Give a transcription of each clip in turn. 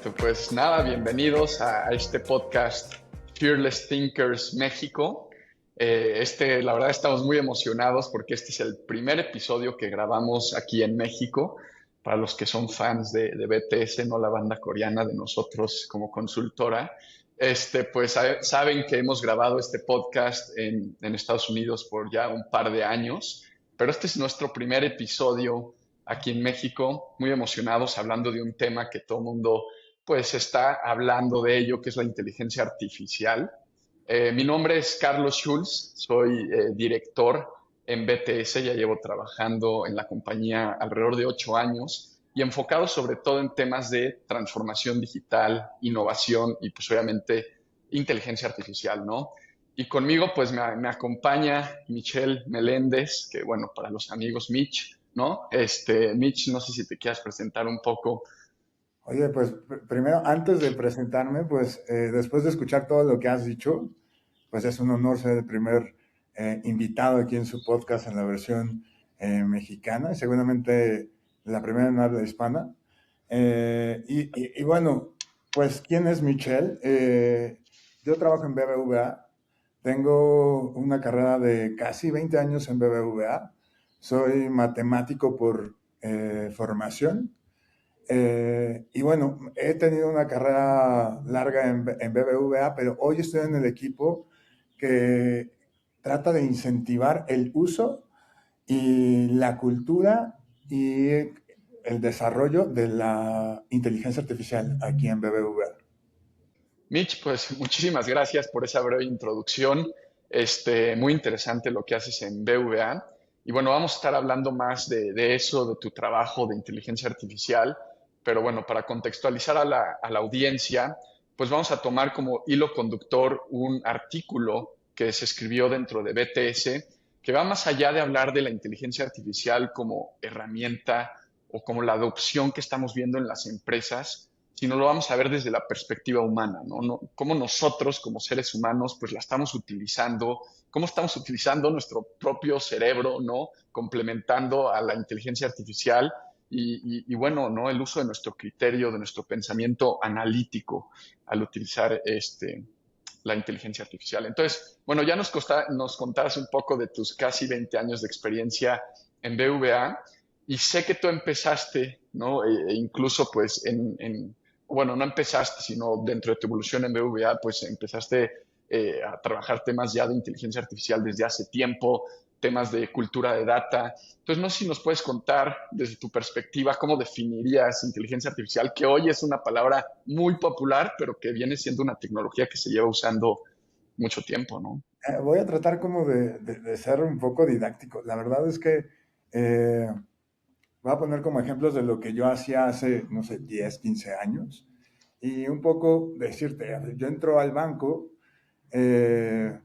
Pues nada, bienvenidos a este podcast Fearless Thinkers México. La verdad estamos muy emocionados porque este es el primer episodio que grabamos aquí en México. Para los que son fans de BTS, no la banda coreana, de nosotros como consultora, saben que hemos grabado este podcast en Estados Unidos por ya un par de años, pero este es nuestro primer episodio aquí en México, muy emocionados hablando de un tema que todo el mundo pues está hablando de ello, que es la inteligencia artificial. Mi nombre es Carlos Schulz, soy director en BTS, ya llevo trabajando en la compañía alrededor de 8 años y enfocado sobre todo en temas de transformación digital, innovación y pues obviamente inteligencia artificial, ¿no? Y conmigo pues me acompaña Michelle Meléndez, que bueno, para los amigos Mitch, ¿no? Mitch, no sé si te quieras presentar un poco. Oye, pues primero, antes de presentarme, pues después de escuchar todo lo que has dicho, pues es un honor ser el primer invitado aquí en su podcast en la versión mexicana y seguramente la primera en habla hispana. Y bueno, pues ¿quién es Michelle? Yo trabajo en BBVA, tengo una carrera de casi 20 años en BBVA, soy matemático por formación. Y bueno, he tenido una carrera larga en BBVA, pero hoy estoy en el equipo que trata de incentivar el uso y la cultura y el desarrollo de la inteligencia artificial aquí en BBVA. Mitch, pues muchísimas gracias por esa breve introducción. Muy interesante lo que haces en BVA. Y bueno, vamos a estar hablando más de eso, de tu trabajo de inteligencia artificial. Pero bueno, para contextualizar a la audiencia, pues vamos a tomar como hilo conductor un artículo que se escribió dentro de BTS, que va más allá de hablar de la inteligencia artificial como herramienta o como la adopción que estamos viendo en las empresas, sino lo vamos a ver desde la perspectiva humana, ¿no? Cómo nosotros como seres humanos pues la estamos utilizando, cómo estamos utilizando nuestro propio cerebro, ¿no? Complementando a la inteligencia artificial y bueno, ¿no? El uso de nuestro criterio, de nuestro pensamiento analítico al utilizar la inteligencia artificial. Entonces, bueno, ya nos contarás un poco de tus casi 20 años de experiencia en BVA y sé que tú empezaste, ¿no? Incluso pues bueno, no empezaste, sino dentro de tu evolución en BVA, pues empezaste a trabajar temas ya de inteligencia artificial desde hace tiempo, temas de cultura de data. Entonces, no sé si nos puedes contar desde tu perspectiva cómo definirías inteligencia artificial, que hoy es una palabra muy popular, pero que viene siendo una tecnología que se lleva usando mucho tiempo, ¿no? Voy a tratar como de ser un poco didáctico. La verdad es que eh, voy a poner como ejemplos de lo que yo hacía hace, no sé, 10, 15 años. Y un poco decirte, yo entro al banco, eh,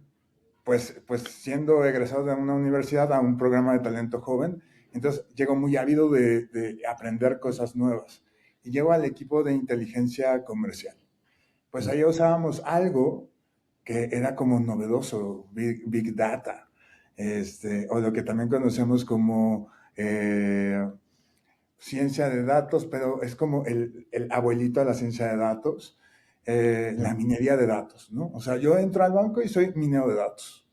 pues siendo egresado de una universidad a un programa de talento joven, entonces llego muy ávido de aprender cosas nuevas. Y llego al equipo de inteligencia comercial. Pues ahí usábamos algo que era como novedoso, Big Data, o lo que también conocemos como ciencia de datos, pero es como el abuelito de la ciencia de datos, la minería de datos, ¿no? O sea, yo entro al banco y soy minero de datos.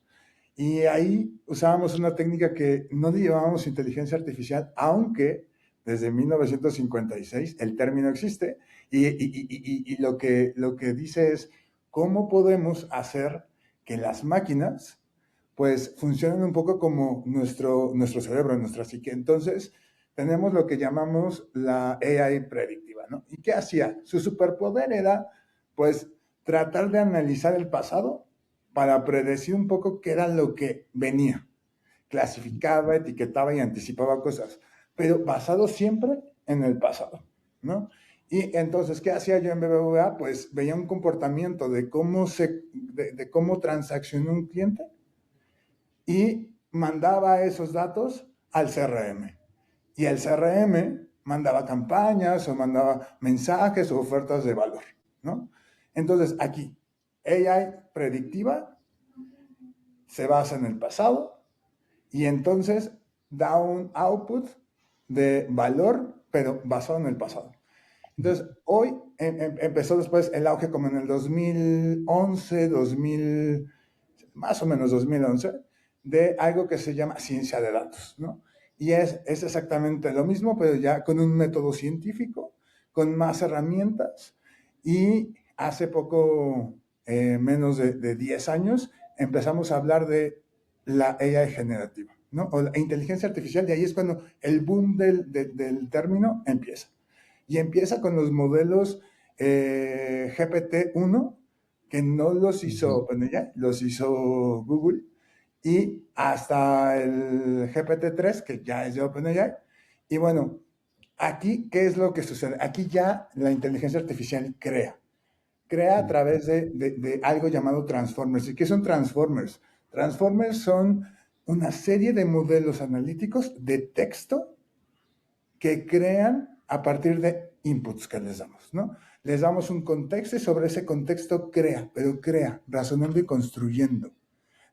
Y ahí usábamos una técnica que no le llamábamos inteligencia artificial, aunque desde 1956 el término existe y lo que dice es cómo podemos hacer que las máquinas pues funcionen un poco como nuestro cerebro, nuestra psique. Entonces, tenemos lo que llamamos la AI predictiva, ¿no? ¿Y qué hacía? Su superpoder era, pues, tratar de analizar el pasado para predecir un poco qué era lo que venía. Clasificaba, etiquetaba y anticipaba cosas, pero basado siempre en el pasado, ¿no? Y entonces, ¿qué hacía yo en BBVA? Pues veía un comportamiento de cómo transaccionó un cliente y mandaba esos datos al CRM. Y el CRM mandaba campañas o mandaba mensajes o ofertas de valor, ¿no? Entonces, aquí, AI predictiva se basa en el pasado y entonces da un output de valor, pero basado en el pasado. Entonces, hoy empezó después el auge como en el 2011, 2000, más o menos 2011, de algo que se llama ciencia de datos, ¿no? Y es exactamente lo mismo, pero ya con un método científico, con más herramientas. Y hace poco, menos de 10 años, empezamos a hablar de la AI generativa, ¿no? O la inteligencia artificial, y ahí es cuando el boom del término empieza. Y empieza con los modelos GPT-1, que no los hizo Ujú. OpenAI, los hizo Google, y hasta el GPT-3, que ya es de OpenAI. Y bueno, aquí, ¿qué es lo que sucede? Aquí ya la inteligencia artificial crea a través de algo llamado transformers. ¿Y qué son transformers? Transformers son una serie de modelos analíticos de texto que crean a partir de inputs que les damos, ¿no? Les damos un contexto y sobre ese contexto crea, pero crea, razonando y construyendo.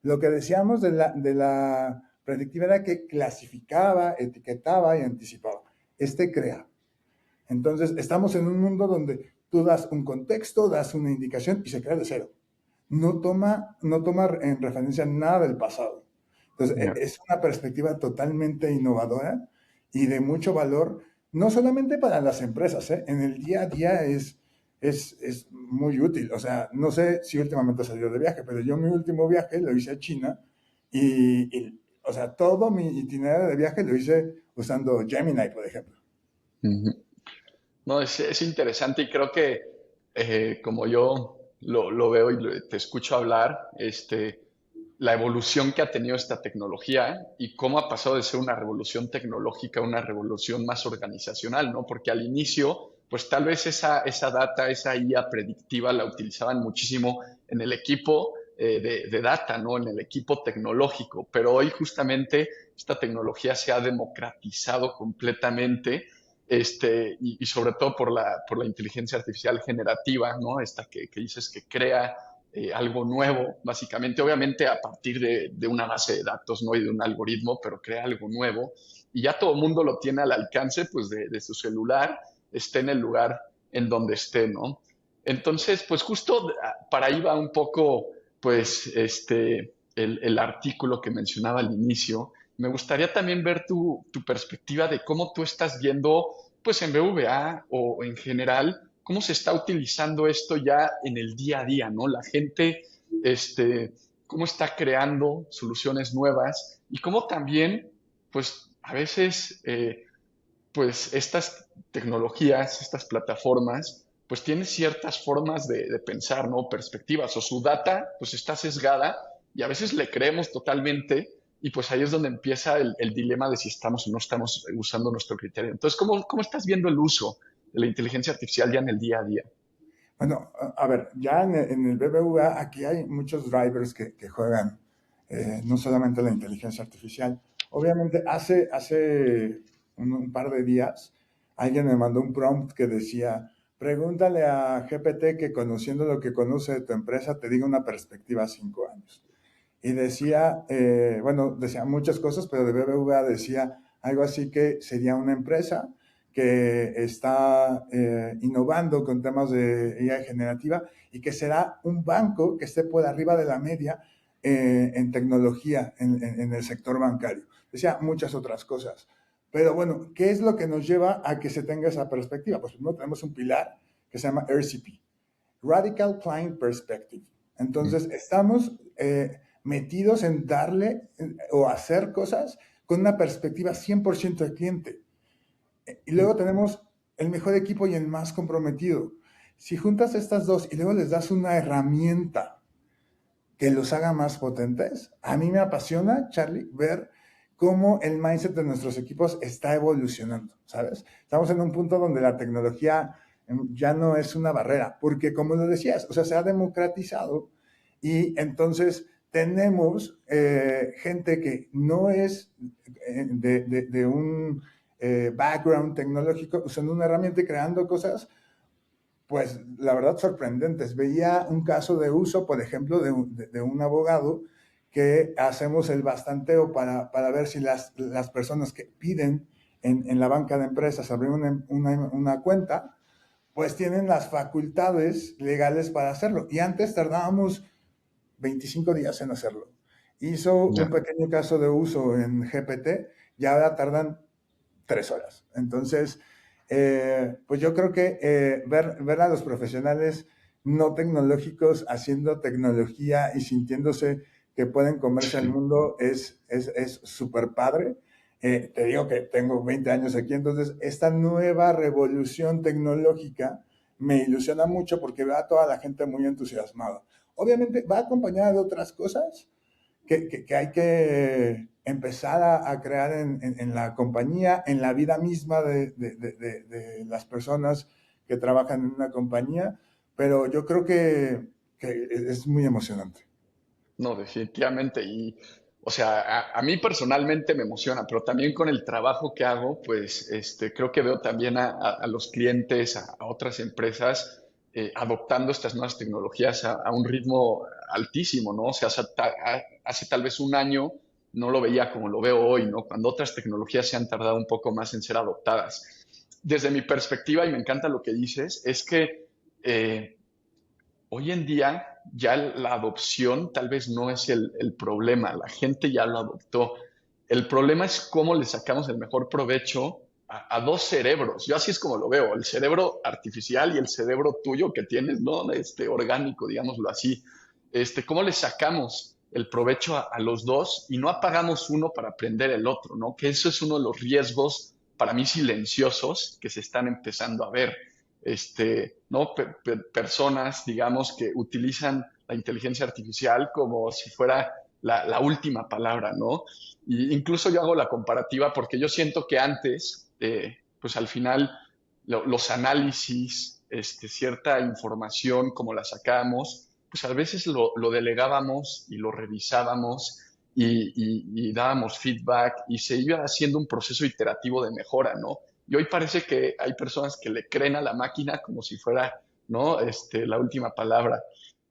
Lo que decíamos de la predictiva era que clasificaba, etiquetaba y anticipaba. Este crea. Entonces, estamos en un mundo donde tú das un contexto, das una indicación y se crea de cero. No toma en referencia nada del pasado. Entonces, Ya. es una perspectiva totalmente innovadora y de mucho valor, no solamente para las empresas, ¿eh? En el día a día es muy útil. O sea, no sé si últimamente salió de viaje, pero yo mi último viaje lo hice a China o sea, todo mi itinerario de viaje lo hice usando Gemini, por ejemplo. Ujú. No, es interesante y creo que como yo lo veo y te escucho hablar, la evolución que ha tenido esta tecnología y cómo ha pasado de ser una revolución tecnológica a una revolución más organizacional, ¿no? Porque al inicio, pues tal vez esa data, esa IA predictiva la utilizaban muchísimo en el equipo de data, ¿no? En el equipo tecnológico, pero hoy justamente esta tecnología se ha democratizado completamente. Y sobre todo por la inteligencia artificial generativa, ¿no? Esta que dices que crea algo nuevo, básicamente, obviamente a partir de una base de datos, ¿no? Y de un algoritmo, pero crea algo nuevo y ya todo el mundo lo tiene al alcance, pues, de su celular, esté en el lugar en donde esté, ¿no? Entonces, pues justo para ahí va un poco, pues, el artículo que mencionaba al inicio. Me gustaría también ver tu perspectiva de cómo tú estás viendo, pues en BVA o en general, cómo se está utilizando esto ya en el día a día, ¿no? La gente, cómo está creando soluciones nuevas y cómo también, pues a veces, pues estas tecnologías, estas plataformas, pues tienen ciertas formas de pensar, ¿no? Perspectivas o su data, pues está sesgada y a veces le creemos totalmente y pues ahí es donde empieza el dilema de si estamos o no estamos usando nuestro criterio. Entonces, ¿cómo estás viendo el uso de la inteligencia artificial ya en el día a día? Bueno, a ver, ya en el BBVA aquí hay muchos drivers que juegan, no solamente la inteligencia artificial. Obviamente, hace un par de días, alguien me mandó un prompt que decía, pregúntale a GPT que conociendo lo que conoce de tu empresa, te diga una perspectiva a 5 años. Y decía, bueno, decía muchas cosas, pero de BBVA decía algo así que sería una empresa que está innovando con temas de IA generativa y que será un banco que esté por arriba de la media en tecnología en el sector bancario. Decía muchas otras cosas. Pero bueno, ¿qué es lo que nos lleva a que se tenga esa perspectiva? Pues primero tenemos un pilar que se llama RCP, Radical Client Perspective. Entonces, estamos metidos en darle o hacer cosas con una perspectiva 100% del cliente. Y luego tenemos el mejor equipo y el más comprometido. Si juntas estas dos y luego les das una herramienta que los haga más potentes, a mí me apasiona, Charlie, ver cómo el mindset de nuestros equipos está evolucionando, ¿sabes? Estamos en un punto donde la tecnología ya no es una barrera, porque como lo decías, o sea, se ha democratizado y entonces tenemos gente que no es de un background tecnológico usando una herramienta y creando cosas pues la verdad sorprendentes. Veía un caso de uso, por ejemplo, de un abogado que hacemos el bastanteo para ver si las personas que piden en la banca de empresas abrir una cuenta, pues tienen las facultades legales para hacerlo. Y antes tardábamos 25 días en hacerlo. Hizo un Ya. pequeño caso de uso en GPT y ahora tardan 3 horas. Entonces, pues yo creo que ver a los profesionales no tecnológicos haciendo tecnología y sintiéndose que pueden comerse al Sí. mundo es súper padre. Te digo que tengo 20 años aquí, entonces esta nueva revolución tecnológica me ilusiona mucho porque veo a toda la gente muy entusiasmada. Obviamente va acompañada de otras cosas, que hay que empezar a crear en la compañía, en la vida misma de las personas que trabajan en una compañía, pero yo creo que es muy emocionante. No, definitivamente. Y, o sea, a mí personalmente me emociona, pero también con el trabajo que hago, pues, creo que veo también a los clientes, a otras empresas, adoptando estas nuevas tecnologías a un ritmo altísimo, ¿no? O sea, hace tal vez un año no lo veía como lo veo hoy, ¿no? Cuando otras tecnologías se han tardado un poco más en ser adoptadas. Desde mi perspectiva, y me encanta lo que dices, es que hoy en día ya la adopción tal vez no es el problema, la gente ya lo adoptó. El problema es cómo le sacamos el mejor provecho a dos cerebros. Yo así es como lo veo, el cerebro artificial y el cerebro tuyo que tienes, ¿no? Orgánico, digámoslo así. ¿Cómo le sacamos el provecho a los dos y no apagamos uno para aprender el otro, ¿no? Que eso es uno de los riesgos para mí silenciosos que se están empezando a ver. ¿No? Personas, digamos, que utilizan la inteligencia artificial como si fuera la última palabra, ¿no? Y incluso yo hago la comparativa porque yo siento que antes, pues al final, los análisis, cierta información, como la sacábamos, pues a veces lo delegábamos y lo revisábamos y dábamos feedback y se iba haciendo un proceso iterativo de mejora, ¿no? Y hoy parece que hay personas que le creen a la máquina como si fuera, ¿no? La última palabra.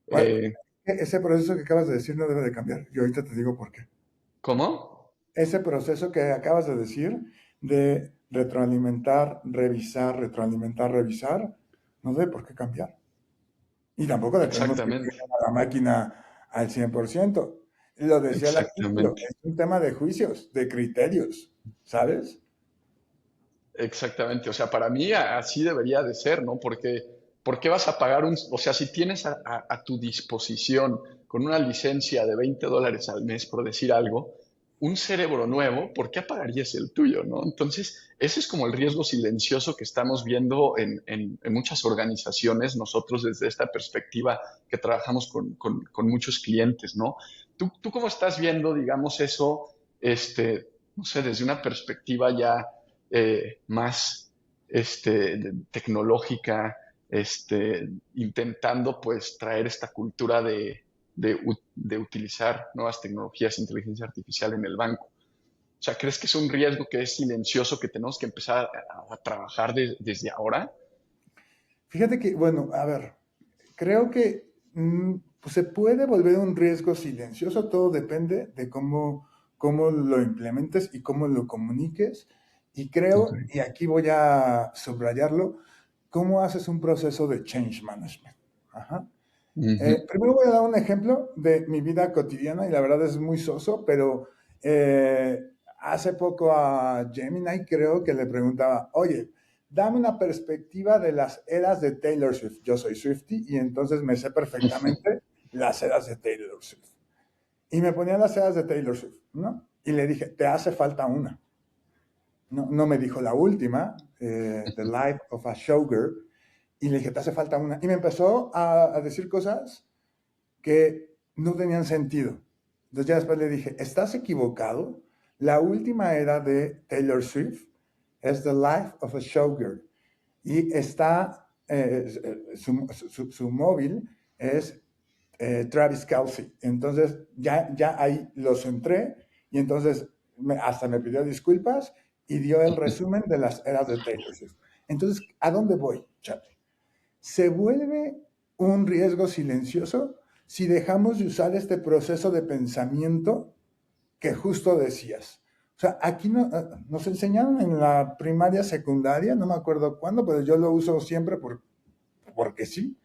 Bueno, Eh, ese proceso que acabas de decir no debe de cambiar. Y ahorita te digo por qué. ¿Cómo? Ese proceso que acabas de decir de retroalimentar, retroalimentar, revisar, no debe por qué cambiar. Y tampoco le tenemos que Exactamente, creer a la máquina al 100%. Lo decía al principio, exactamente, es un tema de juicios, de criterios, ¿sabes? exactamente. O sea, para mí así debería de ser, ¿no? Porque, ¿por qué vas a pagar o sea, si tienes a tu disposición con una licencia de $20 al mes, por decir algo, un cerebro nuevo, ¿por qué apagarías el tuyo, no? Entonces, ese es como el riesgo silencioso que estamos viendo en muchas organizaciones, nosotros desde esta perspectiva que trabajamos con muchos clientes, ¿no? ¿Tú cómo estás viendo, digamos, eso, no sé, desde una perspectiva ya más tecnológica, intentando pues traer esta cultura de utilizar nuevas tecnologías, inteligencia artificial en el banco? O sea, ¿crees que es un riesgo que es silencioso que tenemos que empezar a trabajar desde ahora? Fíjate que, bueno, a ver, creo que pues se puede volver un riesgo silencioso, todo depende de cómo lo implementes y cómo lo comuniques. Y Ok. creo, y aquí voy a subrayarlo, cómo haces un proceso de change management. Ajá. Ujú. Primero voy a dar un ejemplo de mi vida cotidiana y la verdad es muy soso, pero hace poco a Gemini creo que le preguntaba, oye, dame una perspectiva de las eras de Taylor Swift. Yo soy Swiftie y entonces me sé perfectamente las eras de Taylor Swift. Y me ponía las eras de Taylor Swift, ¿no? Y le dije, te hace falta una. No, no me dijo la última, The Life of a Showgirl, y le dije, te hace falta una. Y me empezó a decir cosas que no tenían sentido. Entonces ya después le dije, estás equivocado. La última era de Taylor Swift es The Life of a Showgirl. Y está, su móvil es Travis Kelce. Entonces ya ahí lo centré y entonces hasta me pidió disculpas y dio el resumen de las eras de Taylor Swift. Entonces, ¿a dónde voy, Charlie? Se vuelve un riesgo silencioso si dejamos de usar este proceso de pensamiento que justo decías. O sea, aquí nos enseñaron en la primaria, secundaria, no me acuerdo cuándo, pero yo lo uso siempre porque sí,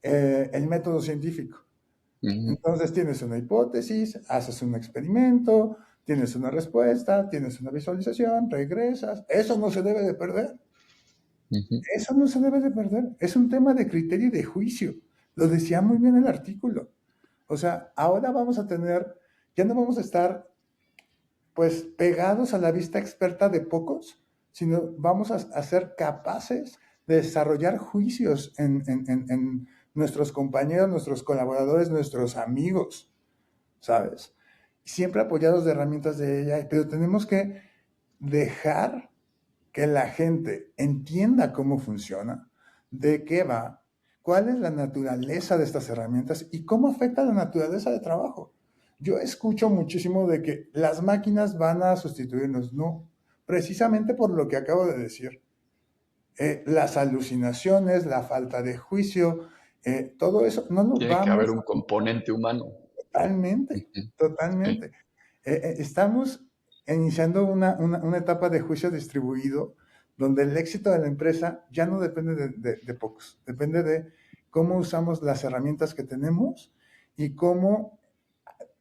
el método científico. Ujú, Entonces tienes una hipótesis, haces un experimento, tienes una respuesta, tienes una visualización, regresas. Eso no se debe de perder. ujú. Eso no se debe de perder. Es un tema de criterio y de juicio. Lo decía muy bien el artículo. O sea, ahora vamos a tener, ya no vamos a estar pues pegados a la vista experta de pocos, sino vamos a ser capaces de desarrollar juicios en nuestros compañeros, nuestros colaboradores, nuestros amigos, ¿sabes? Siempre apoyados de herramientas de ella, pero tenemos que dejar que la gente entienda cómo funciona, de qué va, cuál es la naturaleza de estas herramientas y cómo afecta la naturaleza de trabajo. Yo escucho muchísimo de que las máquinas van a sustituirnos. No, precisamente por lo que acabo de decir. Las alucinaciones, la falta de juicio, todo eso no lo Tiene que haber vamos un componente humano. totalmente, Ujú, totalmente. sí, Estamos iniciando una etapa de juicio distribuido donde el éxito de la empresa ya no depende de pocos, depende de cómo usamos las herramientas que tenemos y cómo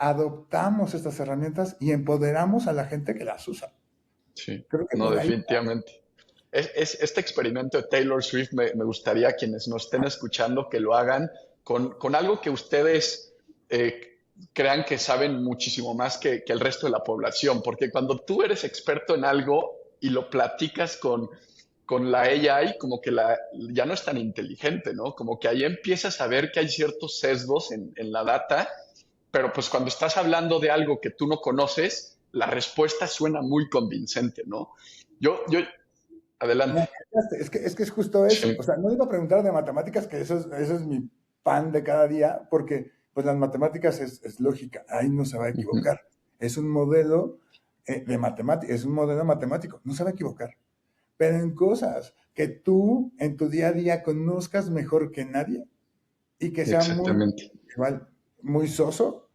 adoptamos estas herramientas y empoderamos a la gente que las usa. sí. Creo que No, por ahí. definitivamente. Este experimento de Taylor Swift me gustaría a quienes nos estén escuchando que lo hagan con algo que ustedes crean que saben muchísimo más que el resto de la población, porque cuando tú eres experto en algo y lo platicas con la AI, como que ya no es tan inteligente, ¿no? Como que ahí empiezas a ver que hay ciertos sesgos en la data, pero pues cuando estás hablando de algo que tú no conoces, la respuesta suena muy convincente, ¿no? Yo, Me adelante. encantaste. Es que es justo eso. O Sí. sea, no le iba a preguntar de matemáticas, que eso es mi pan de cada día, porque pues las matemáticas es lógica, ahí no se va a Ujú. equivocar. Es un modelo de matemática, es un modelo matemático, no se va a equivocar. Pero en cosas que tú en tu día a día conozcas mejor que nadie y que sea muy, Exactamente. igual, muy soso,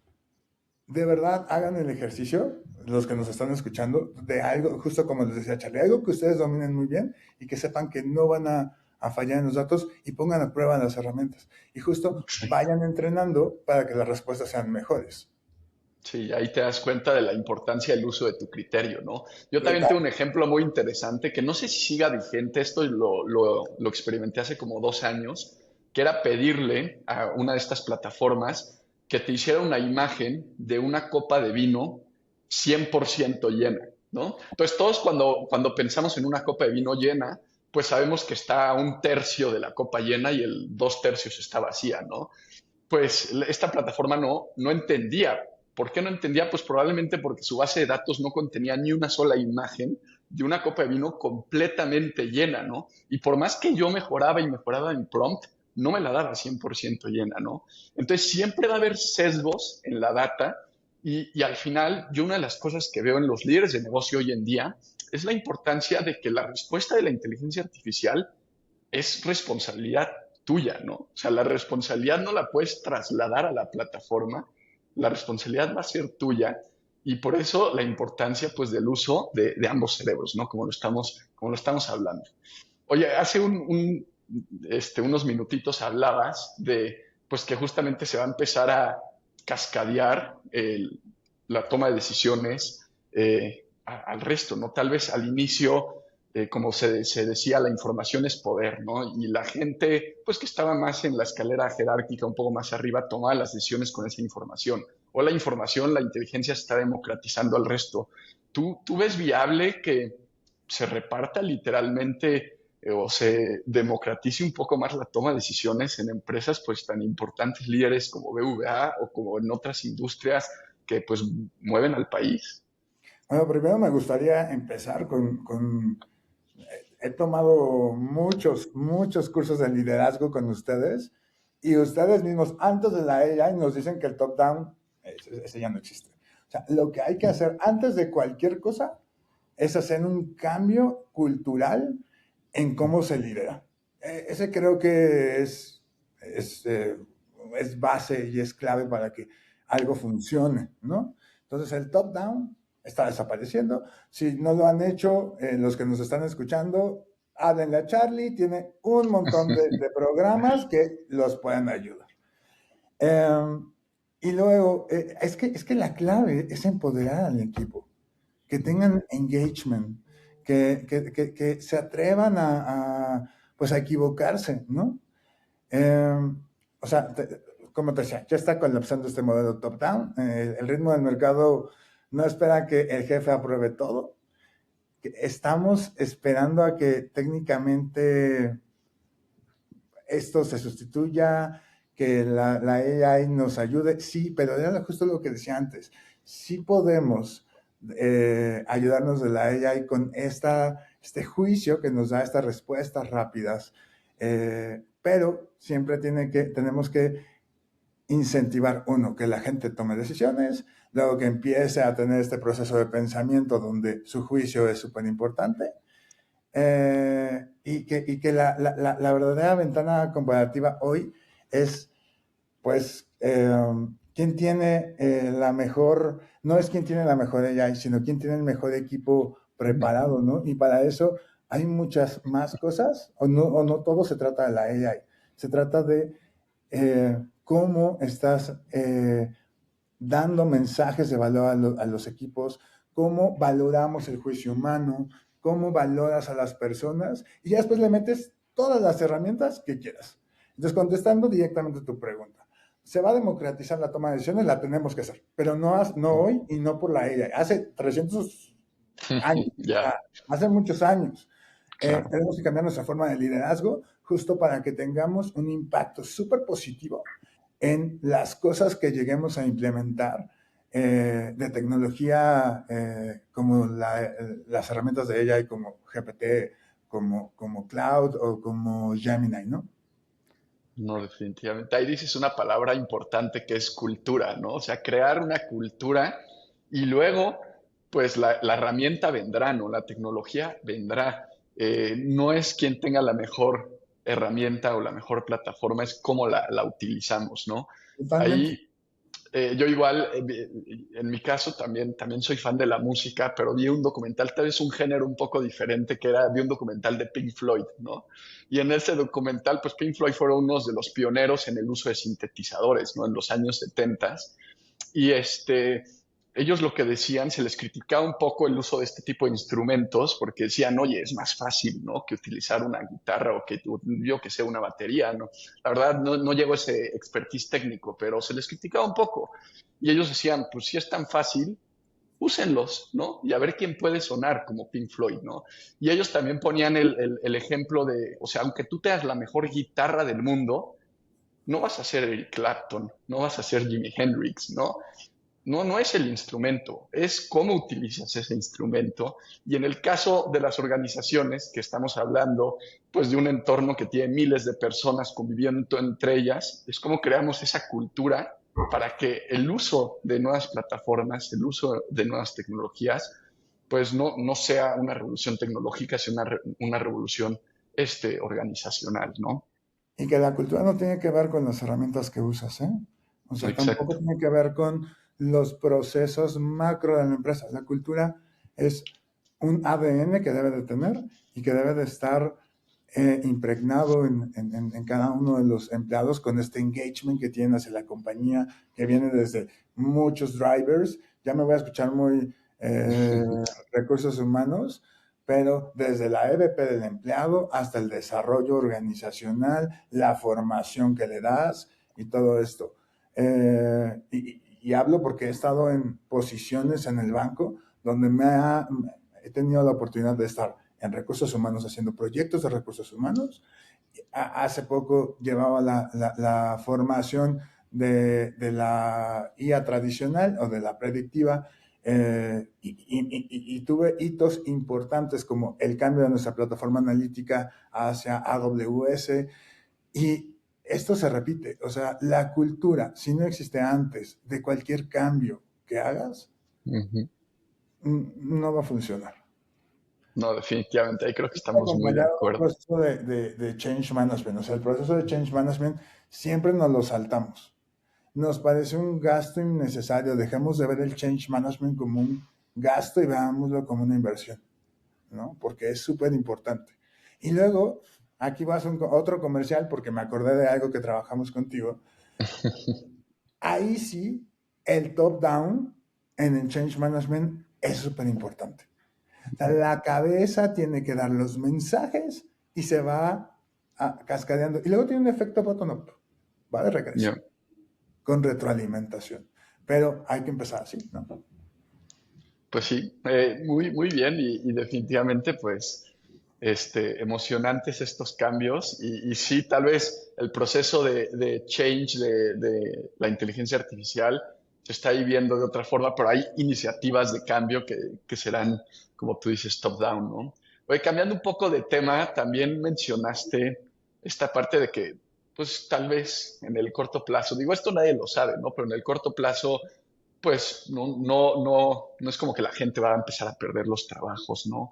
de verdad hagan el ejercicio, los que nos están escuchando, de algo, justo como les decía Charlie, algo que ustedes dominen muy bien y que sepan que no van a fallar en los datos y pongan a prueba las herramientas. Y justo Sí. vayan entrenando para que las respuestas sean mejores. Sí, ahí te das cuenta de la importancia del uso de tu criterio, ¿no? Yo también Total. tengo un ejemplo muy interesante que no sé si siga vigente, esto lo experimenté hace como 2 años, que era pedirle a una de estas plataformas que te hiciera una imagen de una copa de vino 100% llena, ¿no? Entonces todos cuando pensamos en una copa de vino llena, pues sabemos que está un tercio de la copa llena y el 2 tercios está vacía, ¿no? Pues esta plataforma no entendía. ¿Por qué no entendía? Pues probablemente porque su base de datos no contenía ni una sola imagen de una copa de vino completamente llena, ¿no? Y por más que yo mejoraba y mejoraba en prompt, no me la daba 100% llena, ¿no? Entonces siempre va a haber sesgos en la data y al final yo una de las cosas que veo en los líderes de negocio hoy en día es la importancia de que la respuesta de la inteligencia artificial es responsabilidad tuya, ¿no? O sea, la responsabilidad no la puedes trasladar a la plataforma, la responsabilidad va a ser tuya y por eso la importancia pues del uso de ambos cerebros, ¿no? Como lo estamos hablando. Oye, hace unos minutitos hablabas de pues que justamente se va a empezar a cascadear la toma de decisiones al resto, ¿no? Tal vez al inicio como se decía, la información es poder, ¿no? Y la gente, pues que estaba más en la escalera jerárquica, un poco más arriba, tomaba las decisiones con esa información. O la información, la inteligencia se está democratizando al resto. ¿Tú ves viable que se reparta literalmente o se democratice un poco más la toma de decisiones en empresas pues tan importantes, líderes como BVA o como en otras industrias que pues mueven al país? Bueno, primero me gustaría empezar he tomado muchos cursos de liderazgo con ustedes y ustedes mismos antes de la AI nos dicen que el top-down, ese ya no existe. O sea, lo que hay que hacer antes de cualquier cosa es hacer un cambio cultural en cómo se lidera. Ese creo que es, eh, es base y es clave para que algo funcione, ¿no? Entonces el top-down está desapareciendo. Si no lo han hecho, los que nos están escuchando, háblenle a Charlie, tiene un montón de programas que los pueden ayudar. Y luego, es que la clave es empoderar al equipo, que tengan engagement, que se atrevan pues a equivocarse, ¿no? Eh, o sea, como te decía, ya está colapsando este modelo top-down. El ritmo del mercado no espera que el jefe apruebe todo. Estamos esperando a que técnicamente esto se sustituya, que la AI nos ayude. Sí, pero era justo lo que decía antes. Sí podemos ayudarnos de la AI con este juicio que nos da estas respuestas rápidas, pero siempre tenemos que incentivar, uno, que la gente tome decisiones, luego que empiece a tener este proceso de pensamiento donde su juicio es súper importante, y que la verdadera ventana comparativa hoy es, pues, quién tiene la mejor, no es quién tiene la mejor AI, sino quién tiene el mejor equipo preparado, ¿no? Y para eso hay muchas más cosas, o no todo se trata de la AI, se trata de cómo estás dando mensajes de valor a los equipos, cómo valoramos el juicio humano, cómo valoras a las personas, y ya después le metes todas las herramientas que quieras. Entonces, contestando directamente tu pregunta, ¿se va a democratizar la toma de decisiones? La tenemos que hacer, pero no hoy y no por la AI. Hace 300 años, Ya, hace muchos años. claro. Tenemos que cambiar nuestra forma de liderazgo justo para que tengamos un impacto súper positivo en las cosas que lleguemos a implementar de tecnología, como las herramientas de AI, como GPT, como Cloud o como Gemini, ¿no? No, definitivamente. Ahí dices una palabra importante que es cultura, ¿no? O sea, crear una cultura y luego, pues la herramienta vendrá, ¿no? La tecnología vendrá. No es quien tenga la mejor herramienta o la mejor plataforma, es cómo la utilizamos, ¿no? Totalmente. Ahí yo igual, en mi caso también soy fan de la música, pero vi un documental, tal vez un género un poco diferente, vi un documental de Pink Floyd, ¿no? Y en ese documental, pues Pink Floyd fueron unos de los pioneros en el uso de sintetizadores, ¿no? En los años 70. Y ellos lo que decían, se les criticaba un poco el uso de este tipo de instrumentos, porque decían, oye, es más fácil, ¿no? Que utilizar una guitarra o que yo que sé, una batería, ¿no? La verdad, no llego a ese expertise técnico, pero se les criticaba un poco. Y ellos decían, pues si es tan fácil, úsenlos, ¿no? Y a ver quién puede sonar como Pink Floyd, ¿no? Y ellos también ponían el ejemplo de, o sea, aunque tú tengas la mejor guitarra del mundo, no vas a ser Eric Clapton, no vas a ser Jimi Hendrix, ¿no? No es el instrumento, es cómo utilizas ese instrumento. Y en el caso de las organizaciones, que estamos hablando pues de un entorno que tiene miles de personas conviviendo entre ellas, es cómo creamos esa cultura para que el uso de nuevas plataformas, el uso de nuevas tecnologías, pues no sea una revolución tecnológica, sino una revolución organizacional, ¿no? Y que la cultura no tiene que ver con las herramientas que usas, ¿eh? O sea, tampoco Exacto. tiene que ver con los procesos macro de la empresa. La cultura es un ADN que debe de tener y que debe de estar impregnado en cada uno de los empleados con este engagement que tienen hacia la compañía, que viene desde muchos drivers. Ya me voy a escuchar muy recursos humanos, pero desde la EVP del empleado hasta el desarrollo organizacional, la formación que le das y todo esto. Y hablo porque he estado en posiciones en el banco donde he tenido la oportunidad de estar en recursos humanos haciendo proyectos de recursos humanos. Hace poco llevaba la formación de la IA tradicional o de la predictiva, y tuve hitos importantes como el cambio de nuestra plataforma analítica hacia AWS, y esto se repite. O sea, la cultura, si no existe antes de cualquier cambio que hagas, Ujú. no va a funcionar. No, definitivamente, ahí creo que Está estamos muy de acompañado de un acuerdo. proceso de change management. O sea, el proceso de change management siempre nos lo saltamos. Nos parece un gasto innecesario. Dejemos de ver el change management como un gasto y veámoslo como una inversión, ¿no? Porque es súper importante. Y luego, aquí vas a otro comercial porque me acordé de algo que trabajamos contigo. Ahí sí, el top-down en el change management es súper importante. O sea, la cabeza tiene que dar los mensajes y se va cascadeando. Y luego tiene un efecto bottom-up, va de regreso, Ya. con retroalimentación. Pero hay que empezar así, ¿no? Pues sí, muy, muy bien y definitivamente pues emocionantes estos cambios y sí, tal vez el proceso de change de la inteligencia artificial se está viviendo de otra forma, pero hay iniciativas de cambio que serán, como tú dices, top-down, ¿no? Oye, cambiando un poco de tema, también mencionaste esta parte de que pues tal vez en el corto plazo, digo, esto nadie lo sabe, ¿no? Pero en el corto plazo pues no es como que la gente va a empezar a perder los trabajos, ¿no?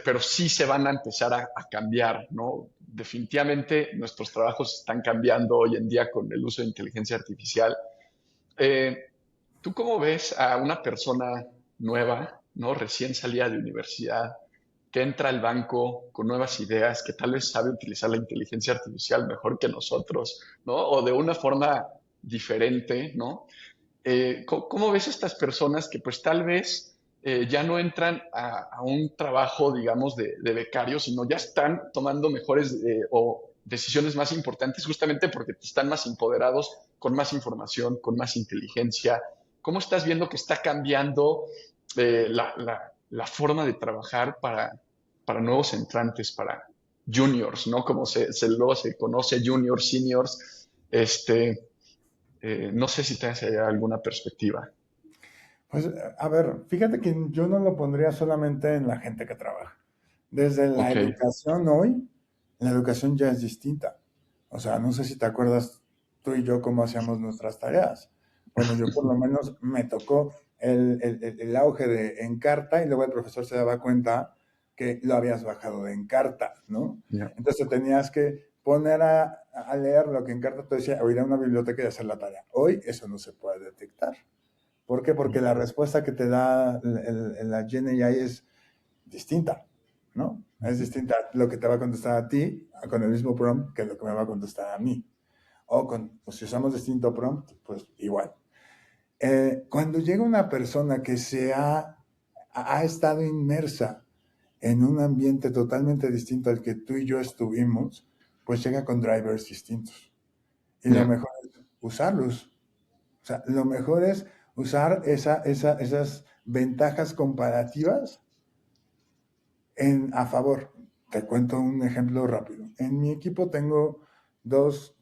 Pero sí se van a empezar a cambiar, ¿no? Definitivamente nuestros trabajos están cambiando hoy en día con el uso de inteligencia artificial. Eh, ¿Tú cómo ves a una persona nueva, ¿no? Recién salida de universidad, que entra al banco con nuevas ideas, que tal vez sabe utilizar la inteligencia artificial mejor que nosotros, ¿no? O de una forma diferente, ¿no? ¿Cómo ves a estas personas que pues tal vez ya no entran a un trabajo, digamos, de becario, sino ya están tomando mejores o decisiones más importantes justamente porque están más empoderados, con más información, con más inteligencia? ¿Cómo estás viendo que está cambiando la forma de trabajar para nuevos entrantes, para juniors, ¿no? Como luego se conoce, juniors, seniors, no sé si tienes alguna perspectiva. Pues, a ver, fíjate que yo no lo pondría solamente en la gente que trabaja. Desde la Ok, educación hoy, la educación ya es distinta. O sea, no sé si te acuerdas tú y yo cómo hacíamos nuestras tareas. Bueno, yo por lo menos me tocó el auge de Encarta y luego el profesor se daba cuenta que lo habías bajado de Encarta, ¿no? ya, Entonces tenías que poner a leer lo que Encarta te decía o ir a una biblioteca y hacer la tarea. Hoy eso no se puede detectar. ¿Por qué? Porque la respuesta que te da la GenAI es distinta, ¿no? Es distinta lo que te va a contestar a ti con el mismo prompt que lo que me va a contestar a mí. O si usamos distinto prompt, pues igual. Cuando llega una persona que ha estado inmersa en un ambiente totalmente distinto al que tú y yo estuvimos, pues llega con drivers distintos. Y lo ya, mejor es usarlos. O sea, lo mejor es usar esas ventajas comparativas a favor. Te cuento un ejemplo rápido. En mi equipo tengo dos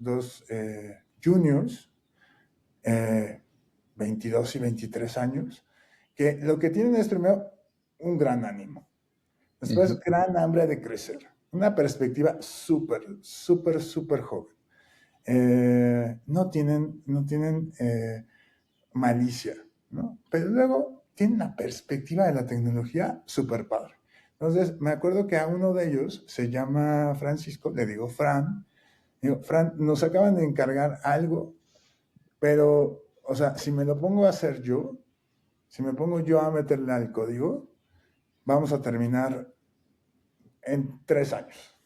juniors, eh, 22 y 23 años, que lo que tienen es primero un gran ánimo, después ujú, gran hambre de crecer, una perspectiva súper, súper, súper joven. No tienen malicia, ¿no? Pero luego tiene una perspectiva de la tecnología súper padre. Entonces, me acuerdo que a uno de ellos se llama Francisco, le digo, Fran, nos acaban de encargar algo, pero, o sea, si me lo pongo a hacer yo, si me pongo yo a meterle al código, vamos a terminar en 3 años.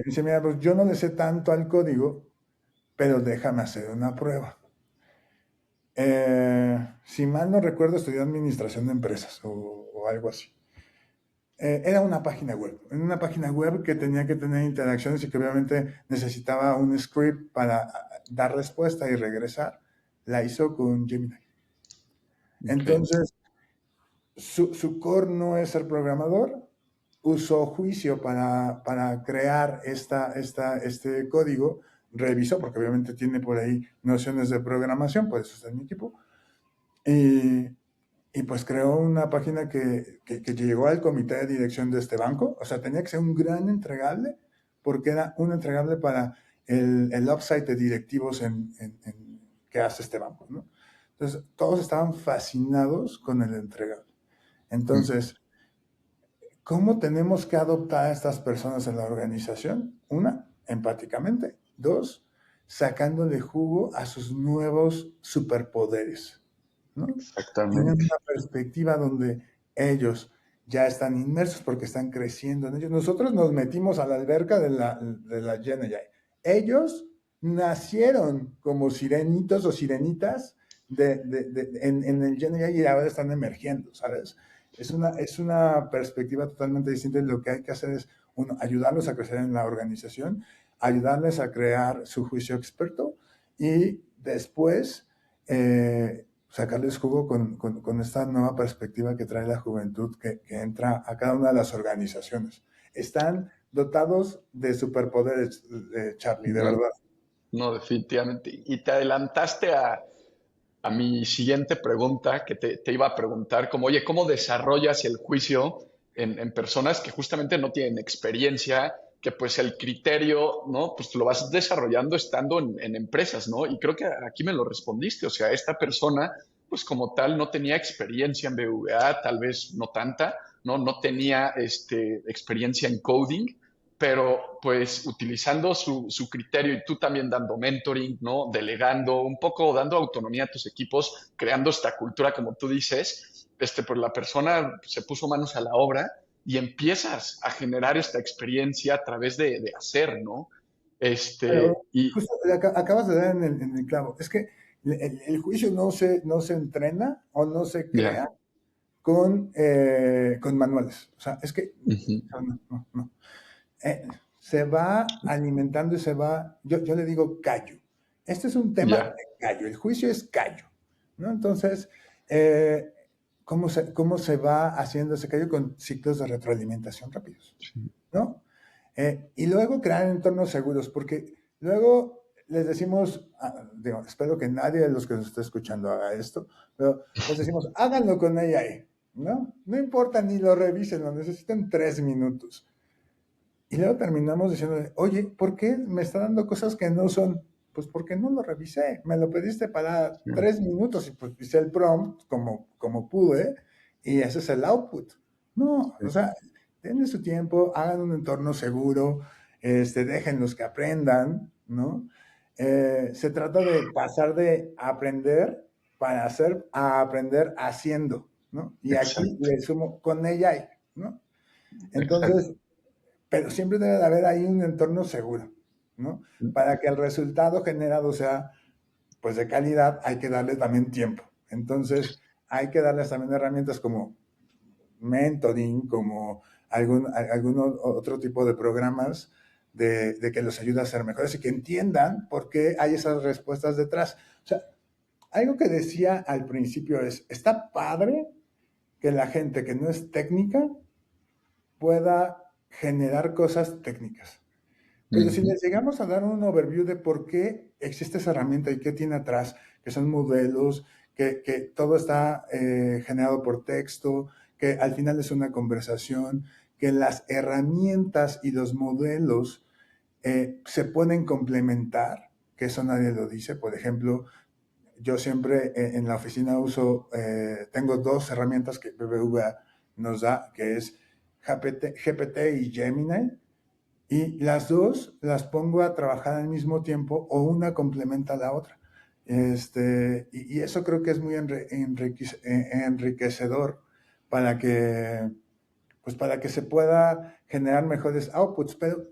Dice, mira, pues yo no le sé tanto al código, pero déjame hacer una prueba. Si mal no recuerdo, estudié administración de empresas o algo así. Era una página web, en una página web que tenía que tener interacciones y que obviamente necesitaba un script para dar respuesta y regresar. La hizo con Gemini. ok, Entonces, su core no es ser programador, usó juicio para crear este código, revisó, porque obviamente tiene por ahí nociones de programación, por eso está en mi equipo, y, y pues creó una página que llegó al comité de dirección de este banco. O sea, tenía que ser un gran entregable porque era un entregable para el upside de directivos que hace este banco, ¿no? Entonces, todos estaban fascinados con el entregable. mm, Entonces, ¿cómo tenemos que adoptar a estas personas en la organización? Una, empáticamente. Dos, sacándole jugo a sus nuevos superpoderes, ¿no? Tienen exactamente. una perspectiva donde ellos ya están inmersos porque están creciendo en ellos. Nosotros nos metimos a la alberca de la GenAI. Ellos nacieron como sirenitos o sirenitas en el GenAI y ahora están emergiendo, ¿sabes? Es una perspectiva totalmente distinta y lo que hay que hacer es, uno, ayudarlos a crecer en la organización, ayudarles a crear su juicio experto y después sacarles jugo con esta nueva perspectiva que trae la juventud que entra a cada una de las organizaciones. Están dotados de superpoderes, Charlie, de No, verdad. no, definitivamente. Y te adelantaste a mi siguiente pregunta, que te iba a preguntar, como, oye, ¿cómo desarrollas el juicio en personas que justamente no tienen experiencia, que pues el criterio, ¿no? Pues lo vas desarrollando estando en empresas, ¿no? Y creo que aquí me lo respondiste, o sea, esta persona, pues como tal, no tenía experiencia en BVA, tal vez no tanta, ¿no? No tenía experiencia en coding, pero pues utilizando su criterio y tú también dando mentoring, ¿no? Delegando, un poco dando autonomía a tus equipos, creando esta cultura, como tú dices, pues la persona se puso manos a la obra y empiezas a generar esta experiencia a través de hacer, ¿no? Pero Y justo acabas de dar en el clavo. Es que el juicio no se entrena o no se ya, crea con manuales. O sea, es que ujú, no, no, no, no. Se va alimentando y se va, yo le digo callo. Este es un tema ya, de callo, el juicio es callo, ¿no? Entonces, eh, ¿cómo se va haciendo ese callo? Con ciclos de retroalimentación rápidos, ¿no? Y luego crear entornos seguros, porque luego les decimos, digo, espero que nadie de los que nos esté escuchando haga esto, pero les decimos, háganlo con AI, ¿no? No importa ni lo revisen, lo necesitan 3 minutos. Y luego terminamos diciéndole, oye, ¿por qué me está dando cosas que no son? Pues porque no lo revisé, me lo pediste para ya, 3 minutos y pues hice el prompt como pude y ese es el output. No, o sí, sea, denle su tiempo, hagan un entorno seguro, déjenlos que aprendan, ¿no? Se trata de pasar de aprender para hacer a aprender haciendo, ¿no? Y aquí exacto, le sumo con AI, ¿no? exacto. Entonces, pero siempre debe de haber ahí un entorno seguro, ¿no? Para que el resultado generado sea, pues, de calidad, hay que darle también tiempo. Entonces, hay que darles también herramientas como mentoring, como algún otro tipo de programas de que los ayude a ser mejores y que entiendan por qué hay esas respuestas detrás. O sea, algo que decía al principio es, está padre que la gente que no es técnica pueda generar cosas técnicas. Pero si Ujú, les llegamos a dar un overview de por qué existe esa herramienta y qué tiene atrás, que son modelos, que todo está generado por texto, que al final es una conversación, que las herramientas y los modelos se pueden complementar, que eso nadie lo dice. Por ejemplo, yo siempre en la oficina tengo dos herramientas que BBVA nos da, que es GPT y Gemini, y las dos las pongo a trabajar al mismo tiempo o una complementa a la otra. Y eso creo que es muy enriquecedor para que, pues para que se pueda generar mejores outputs, pero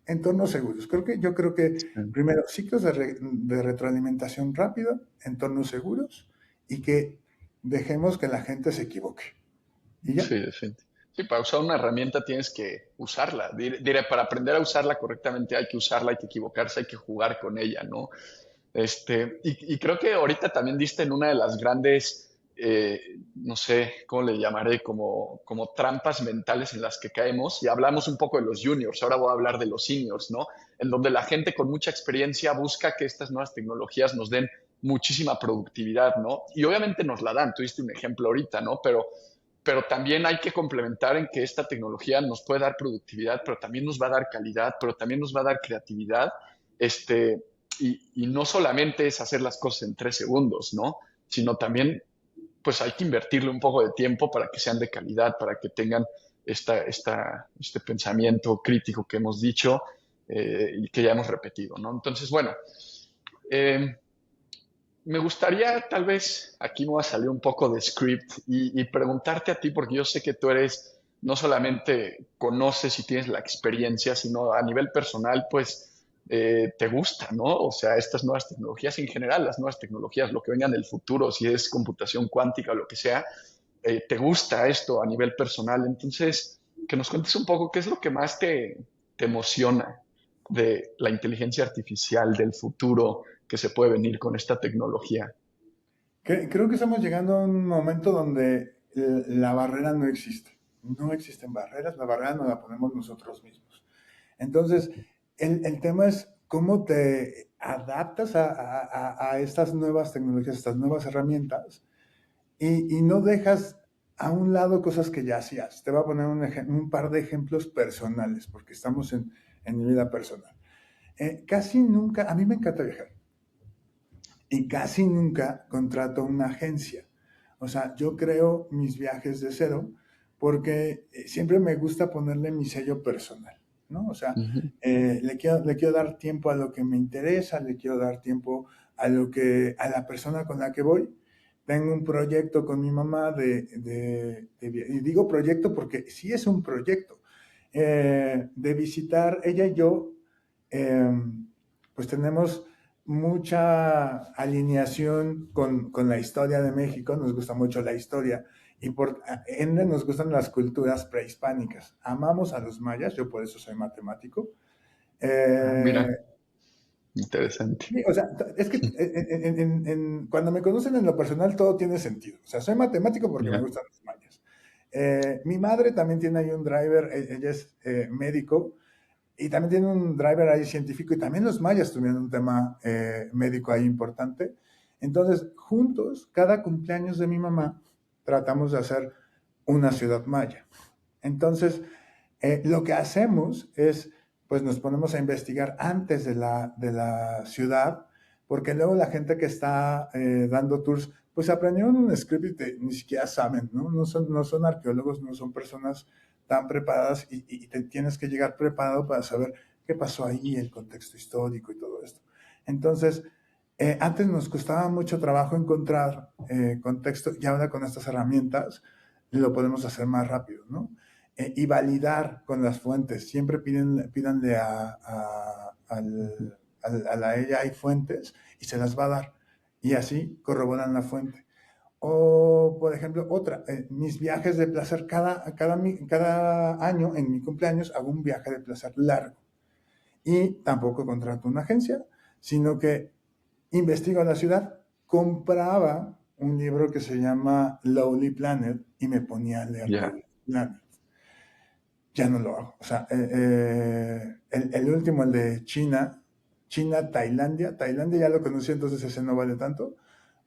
entornos seguros. Yo creo que sí. primero ciclos de retroalimentación rápido, entornos seguros y que dejemos que la gente se equivoque. ¿Y ya? Sí, definitivamente. Sí, para usar una herramienta tienes que usarla. Diré, para aprender a usarla correctamente hay que usarla, hay que equivocarse, hay que jugar con ella, ¿no? Y creo que ahorita también diste en una de las grandes, no sé, ¿cómo le llamaré? Como trampas mentales en las que caemos. Y hablamos un poco de los juniors, ahora voy a hablar de los seniors, ¿no? En donde la gente con mucha experiencia busca que estas nuevas tecnologías nos den muchísima productividad, ¿no? Y obviamente nos la dan, tú diste un ejemplo ahorita, ¿no? Pero también hay que complementar en que esta tecnología nos puede dar productividad, pero también nos va a dar calidad, pero también nos va a dar creatividad, y no solamente es hacer las cosas en 3 segundos, ¿no? Sino también, pues hay que invertirle un poco de tiempo para que sean de calidad, para que tengan este pensamiento crítico que hemos dicho y que ya hemos repetido, ¿no? Entonces, bueno, eh, me gustaría, tal vez, aquí me va a salir un poco de script y preguntarte a ti, porque yo sé que tú eres no solamente conoces y tienes la experiencia, sino a nivel personal, pues te gusta, ¿no? O sea, estas nuevas tecnologías, en general, las nuevas tecnologías, lo que venga en el futuro, si es computación cuántica o lo que sea, te gusta esto a nivel personal. Entonces, que nos cuentes un poco qué es lo que más te emociona de la inteligencia artificial, del futuro que se puede venir con esta tecnología. Creo que estamos llegando a un momento donde la barrera no existe. No existen barreras, la barrera nos la ponemos nosotros mismos. Entonces, el tema es cómo te adaptas a estas nuevas tecnologías, estas nuevas herramientas, y no dejas a un lado cosas que ya hacías. Te voy a poner un par de ejemplos personales, porque estamos en mi vida personal. Casi nunca, a mí me encanta viajar, y casi nunca contrato una agencia. O sea, yo creo mis viajes de cero porque siempre me gusta ponerle mi sello personal, ¿no? O sea, Ujú. le quiero dar tiempo a lo que me interesa, le quiero dar tiempo a la persona con la que voy. Tengo un proyecto con mi mamá y digo proyecto porque sí es un proyecto, de visitar, ella y yo, eh, pues tenemos mucha alineación con la historia de México, nos gusta mucho la historia y por ende nos gustan las culturas prehispánicas. Amamos a los mayas, yo por eso soy matemático. Ah, Eh, mira, interesante. sí, o sea, es que cuando me conocen en lo personal todo tiene sentido. O sea, soy matemático porque me Ya. gustan los mayas. Mi madre también tiene ahí un driver, ella es médico, y también tiene un driver ahí científico y también los mayas tuvieron un tema médico ahí importante. Entonces, juntos, cada cumpleaños de mi mamá, tratamos de hacer una ciudad maya. Entonces, lo que hacemos es, pues nos ponemos a investigar antes de la ciudad, porque luego la gente que está dando tours, pues aprendieron un script y ni siquiera saben, ¿no? No son arqueólogos, no son personas tan preparadas y te tienes que llegar preparado para saber qué pasó ahí, el contexto histórico y todo esto. Entonces, antes nos costaba mucho trabajo encontrar contexto y ahora con estas herramientas lo podemos hacer más rápido, ¿no? Y validar con las fuentes. Siempre pídanle Ujú. a la AI fuentes y se las va a dar. Y así corroboran la fuente. O, por ejemplo, otra, mis viajes de placer, cada año en mi cumpleaños hago un viaje de placer largo. Y tampoco contrato una agencia, sino que investigo la ciudad, compraba un libro que se llama Lonely Planet y me ponía a leer Ya. Lonely Planet. Ya no lo hago. O sea, el último, el de China, Tailandia ya lo conocía, entonces ese no vale tanto,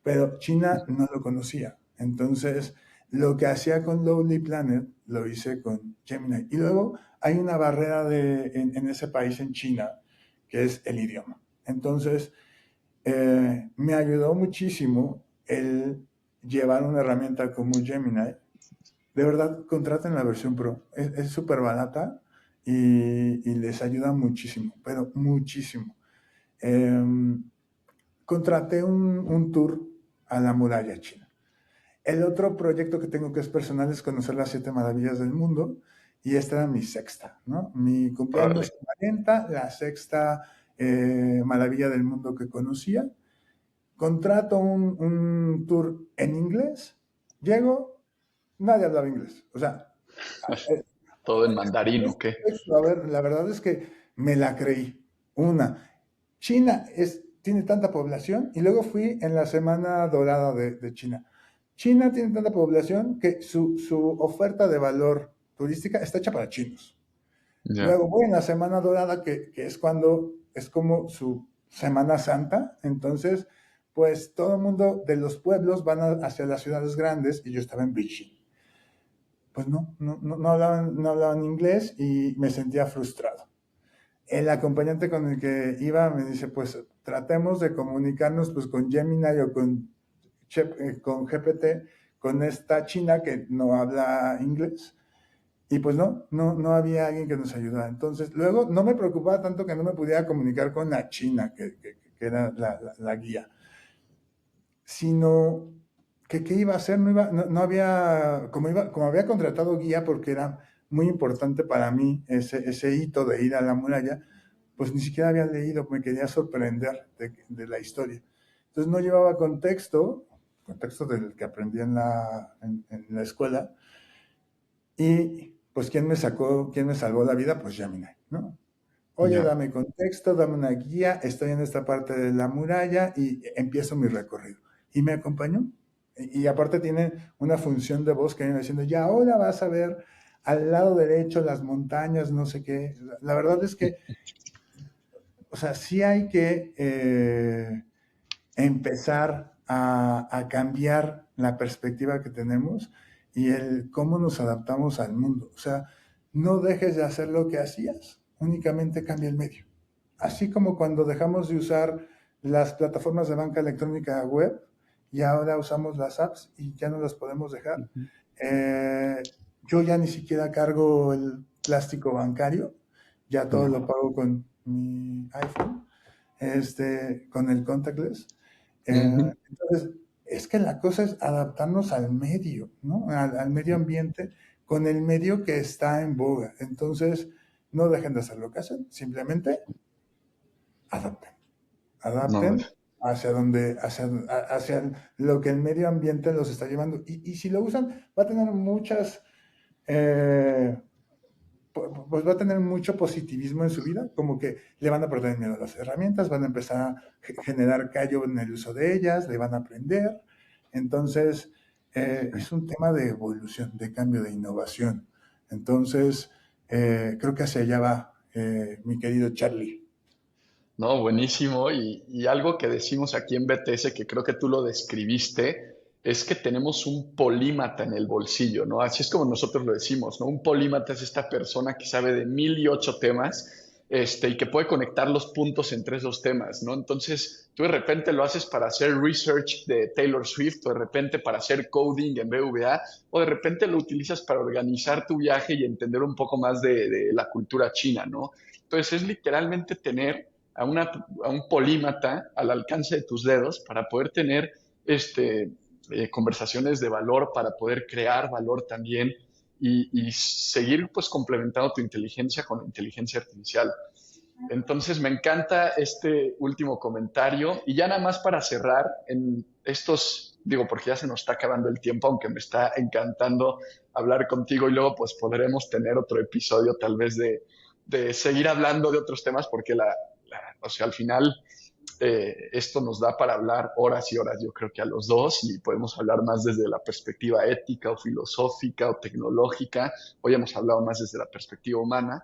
pero China no lo conocía. Entonces, lo que hacía con Lonely Planet lo hice con Gemini. Y luego hay una barrera en ese país, en China, que es el idioma. Entonces, me ayudó muchísimo el llevar una herramienta como Gemini. De verdad, contraten la versión Pro. Es súper barata y les ayuda muchísimo, pero muchísimo. Eh, Contraté un tour a la muralla china. El otro proyecto que tengo que es personal es conocer las 7 maravillas del mundo y esta era mi sexta, ¿no? Mi Órale. cumpleaños 40, la sexta maravilla del mundo que conocía. Contrato un tour en inglés, llego, nadie hablaba inglés. O sea, eh, Todo en mandarín, ¿o qué? a ver, la verdad es que me la creí. Una, China tiene tanta población y luego fui en la semana dorada de China. China tiene tanta población que su oferta de valor turística está hecha para chinos. Ya. Luego voy en la semana dorada, que es cuando es como su Semana Santa. Entonces, pues todo el mundo de los pueblos van hacia las ciudades grandes y yo estaba en Beijing. Pues no hablaban inglés y me sentía frustrado. El acompañante con el que iba me dice, pues tratemos de comunicarnos pues con Gemini o con GPT, con esta china que no habla inglés. Y pues no había alguien que nos ayudara. Entonces, luego no me preocupaba tanto que no me pudiera comunicar con la china, que era la guía, sino que qué iba a hacer, no había, como había contratado guía porque era muy importante para mí ese hito de ir a la muralla, pues ni siquiera había leído, me quería sorprender de la historia. Entonces no llevaba contexto del que aprendí en la escuela, y pues quién me salvó la vida? Pues Gemini, ¿no? Oye, Ya. dame contexto, dame una guía, estoy en esta parte de la muralla y empiezo mi recorrido. Y me acompañó. Y aparte tiene una función de voz que viene diciendo, ya ahora vas a ver al lado derecho las montañas, no sé qué. La verdad es que, o sea, sí hay que empezar a cambiar la perspectiva que tenemos y el cómo nos adaptamos al mundo. O sea, no dejes de hacer lo que hacías, únicamente cambia el medio. Así como cuando dejamos de usar las plataformas de banca electrónica web y ahora usamos las apps y ya no las podemos dejar. Ujú. Yo ya ni siquiera cargo el plástico bancario, ya todo Ya. lo pago con mi iPhone, con el contactless. Ujú. Entonces, es que la cosa es adaptarnos al medio, ¿no? Al medio ambiente con el medio que está en boga. Entonces, no dejen de hacer lo que hacen, simplemente adapten. No, Adapten hacia lo que el medio ambiente los está llevando. Y si lo usan, va a tener eh, pues va a tener mucho positivismo en su vida, como que le van a perder miedo a las herramientas, van a empezar a generar callo en el uso de ellas, le van a aprender. Entonces, es un tema de evolución, de cambio, de innovación. Entonces, creo que hacia allá va mi querido Charlie. no, buenísimo. Y algo que decimos aquí en BTS, que creo que tú lo describiste, es que tenemos un polímata en el bolsillo, ¿no? Así es como nosotros lo decimos, ¿no? Un polímata es esta persona que sabe de 1008 temas, y que puede conectar los puntos entre esos temas, ¿no? Entonces, tú de repente lo haces para hacer research de Taylor Swift, o de repente para hacer coding en BVA, o de repente lo utilizas para organizar tu viaje y entender un poco más de la cultura china, ¿no? Entonces, es literalmente tener a un polímata al alcance de tus dedos para poder tener conversaciones de valor, para poder crear valor también y seguir pues complementando tu inteligencia con la inteligencia artificial. Entonces me encanta este último comentario y ya nada más para cerrar en estos, digo, porque ya se nos está acabando el tiempo, aunque me está encantando hablar contigo y luego pues podremos tener otro episodio tal vez de seguir hablando de otros temas porque o sea, al final esto nos da para hablar horas y horas, yo creo que a los dos, y podemos hablar más desde la perspectiva ética o filosófica o tecnológica. Hoy hemos hablado más desde la perspectiva humana.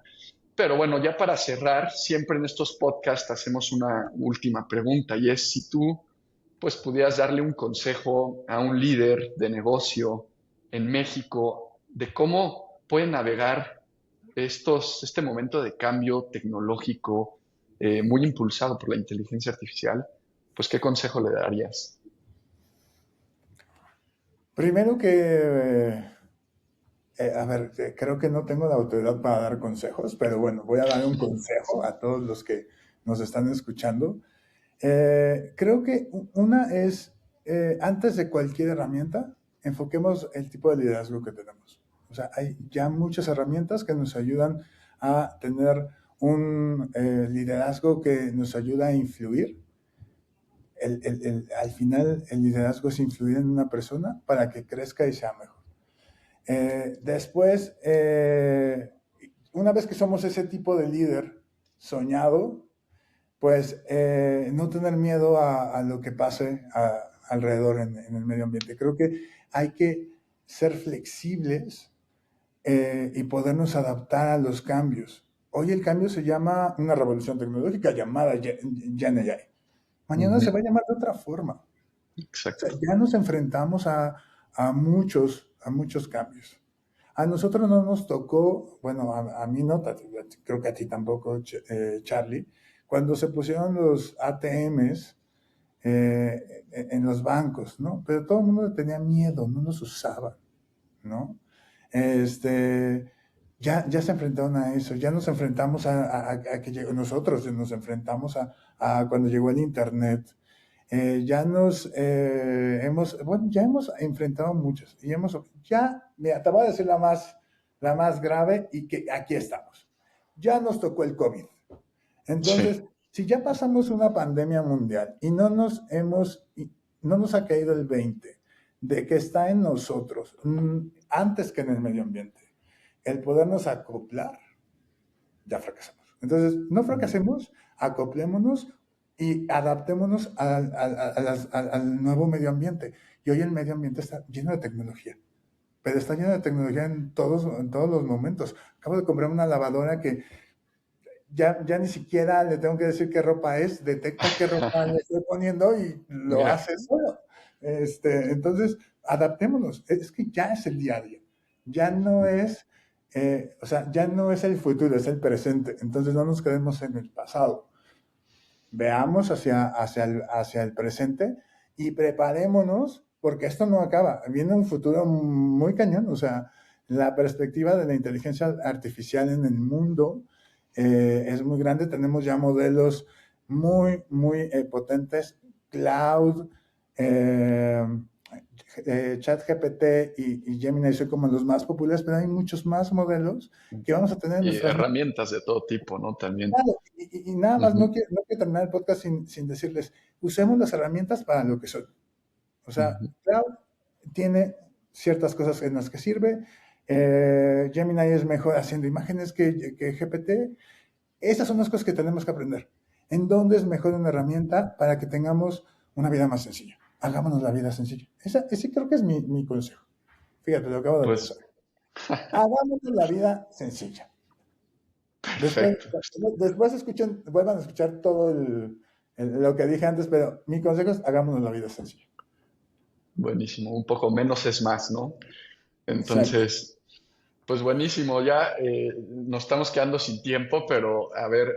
Pero bueno, ya para cerrar, siempre en estos podcasts hacemos una última pregunta y es si tú pues pudieras darle un consejo a un líder de negocio en México de cómo puede navegar este momento de cambio tecnológico muy impulsado por la inteligencia artificial, pues ¿qué consejo le darías? Primero que, a ver, creo que no tengo la autoridad para dar consejos, pero bueno, voy a dar un consejo a todos los que nos están escuchando. Creo que una es, antes de cualquier herramienta, enfoquemos el tipo de liderazgo que tenemos. O sea, hay ya muchas herramientas que nos ayudan a tener un liderazgo que nos ayuda a influir. Al final, el liderazgo es influir en una persona para que crezca y sea mejor. Después, una vez que somos ese tipo de líder soñado, pues no tener miedo a lo que pase alrededor en el medio ambiente. Creo que hay que ser flexibles y podernos adaptar a los cambios. Hoy el cambio se llama una revolución tecnológica llamada Gen AI. Mañana se Ujú. va a llamar de otra forma. O sea, Exacto. ya nos enfrentamos a muchos cambios. A nosotros no nos tocó, bueno, a mí no, creo que a ti tampoco, Charlie, cuando se pusieron los ATMs en los bancos, ¿no? Pero todo el mundo tenía miedo, no los usaba, ¿no? Este, ya se enfrentaron a eso, ya nos enfrentamos a que llegó, nosotros nos enfrentamos a cuando llegó el Internet. ya hemos enfrentado muchas y mira, te voy a decir la más grave y que aquí estamos. Ya nos tocó el COVID. Entonces, Sí, si ya pasamos una pandemia mundial y no nos ha caído el 20 de que está en nosotros, antes que en el medio ambiente, el podernos acoplar, ya fracasamos. Entonces, no fracasemos, acoplémonos y adaptémonos al nuevo medio ambiente. Y hoy el medio ambiente está lleno de tecnología, pero está lleno de tecnología en todos los momentos. Acabo de comprar una lavadora que ya ni siquiera le tengo que decir qué ropa es, detecta qué ropa le estoy poniendo y lo mira, hace solo. Entonces, adaptémonos. Es que ya es el día a día. Ya no es, o sea, ya no es el futuro, es el presente. Entonces, no nos quedemos en el pasado. Veamos hacia el presente y preparémonos, porque esto no acaba. Viene un futuro muy cañón. O sea, la perspectiva de la inteligencia artificial en el mundo es muy grande. Tenemos ya modelos muy potentes. Cloud, eh, ChatGPT y Gemini son como los más populares, pero hay muchos más modelos que vamos a tener en y nuestras manos. herramientas de todo tipo, ¿no? También. Claro, y nada más, Ujú, no quiero terminar el podcast sin decirles, usemos las herramientas para lo que son. O sea, ujú. Cloud tiene ciertas cosas en las que sirve. Gemini es mejor haciendo imágenes que GPT. Esas son las cosas que tenemos que aprender. ¿En dónde es mejor una herramienta para que tengamos una vida más sencilla? Hagámonos la vida sencilla. Ese creo que es mi consejo. Fíjate, lo acabo de pensar. Pues Hagámonos la vida sencilla. Después, perfecto, después vuelvan a escuchar todo lo que dije antes, pero mi consejo es hagámonos la vida sencilla. buenísimo. Un poco menos es más, ¿no? Exacto. Entonces, pues buenísimo, ya nos estamos quedando sin tiempo, pero a ver,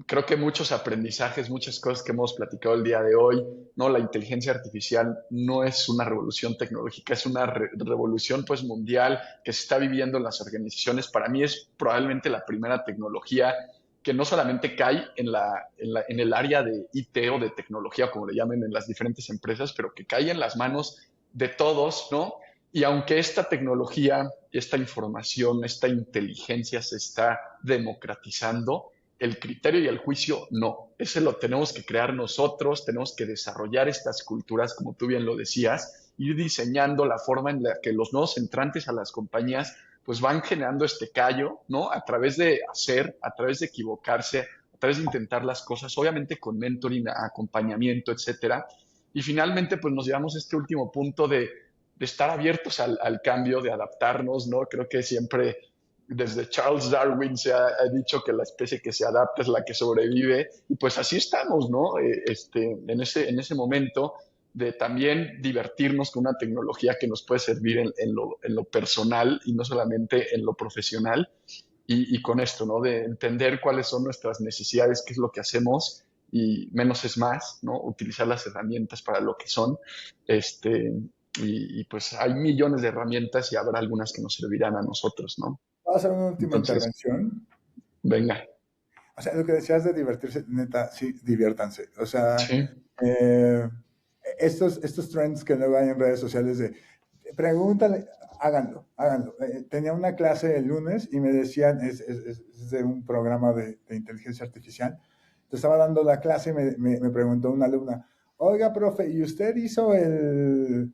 creo que muchos aprendizajes, muchas cosas que hemos platicado el día de hoy, ¿no? La inteligencia artificial no es una revolución tecnológica, es una revolución pues mundial que se está viviendo en las organizaciones. Para mí es probablemente la primera tecnología que no solamente cae en el área de IT o de tecnología, como le llamen en las diferentes empresas, pero que cae en las manos de todos, ¿no? Y aunque esta tecnología, esta información, esta inteligencia se está democratizando, el criterio y el juicio no. Ese lo tenemos que crear nosotros, tenemos que desarrollar estas culturas, como tú bien lo decías, ir diseñando la forma en la que los nuevos entrantes a las compañías pues van generando este callo, ¿no? A través de hacer, a través de equivocarse, a través de intentar las cosas, obviamente con mentoring, acompañamiento, etcétera. Y finalmente, pues nos llevamos a este último punto de estar abiertos al cambio, de adaptarnos, ¿no? Creo que siempre desde Charles Darwin ha dicho que la especie que se adapta es la que sobrevive, y pues así estamos, ¿no? En ese momento de también divertirnos con una tecnología que nos puede servir en lo personal y no solamente en lo profesional, y con esto, ¿no? De entender cuáles son nuestras necesidades, qué es lo que hacemos, y menos es más, ¿no? Utilizar las herramientas para lo que son, este, pues hay millones de herramientas y habrá algunas que nos servirán a nosotros, ¿no? Voy a hacer una última Entonces, intervención. venga, O sea, lo que decías de divertirse, neta, sí, diviértanse. O sea, sí, eh, estos trends que luego hay en redes sociales de pregúntale, háganlo. Tenía una clase el lunes y me decían, es de un programa de inteligencia artificial. Te estaba dando la clase y me preguntó una alumna, oiga, profe, ¿y usted hizo el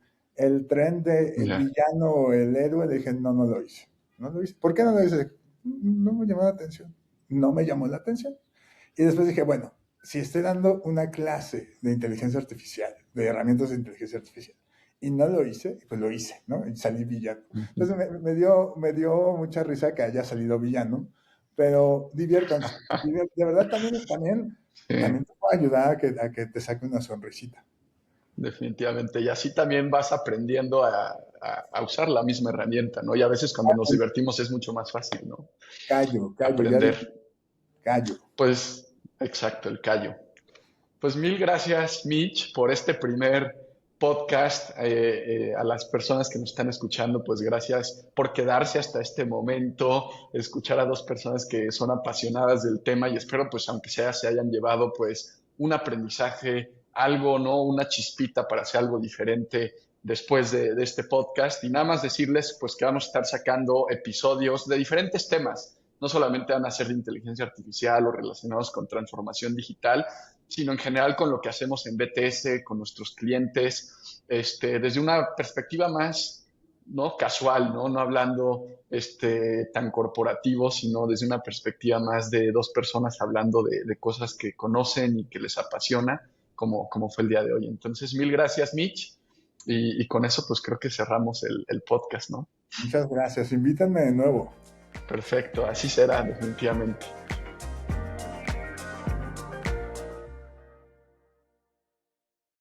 tren de el ya. villano o el héroe? Le dije, no, no lo hice. No lo hice. ¿Por qué no lo hice? No me llamó la atención. No me llamó la atención. Y después dije, bueno, si estoy dando una clase de inteligencia artificial, de herramientas de inteligencia artificial, y no lo hice, pues lo hice, ¿no? Y salí villano. Ujú. Entonces me dio mucha risa que haya salido villano, pero diviértanse. De verdad Sí, también te puede ayudar a que te saque una sonrisita. definitivamente. Y así también vas aprendiendo a usar la misma herramienta, ¿no? Y a veces cuando nos divertimos es mucho más fácil, ¿no? Callo, ya Aprender. dije, callo. Pues, exacto, el callo. Pues mil gracias, Mitch, por este primer podcast. A las personas que nos están escuchando, pues gracias por quedarse hasta este momento, escuchar a dos personas que son apasionadas del tema, y espero pues aunque sea se hayan llevado pues un aprendizaje, algo, ¿no? Una chispita para hacer algo diferente después de este podcast. Y nada más decirles, pues, que vamos a estar sacando episodios de diferentes temas. No solamente van a ser de inteligencia artificial o relacionados con transformación digital, sino en general con lo que hacemos en BTS, con nuestros clientes, desde una perspectiva más, ¿no? Casual, ¿no? No hablando tan corporativo, sino desde una perspectiva más de dos personas hablando de cosas que conocen y que les apasiona, como fue el día de hoy. Entonces, mil gracias, Mitch. Y con eso, pues creo que cerramos el podcast, ¿no? Muchas gracias. Invítanme de nuevo. Perfecto, así será, definitivamente.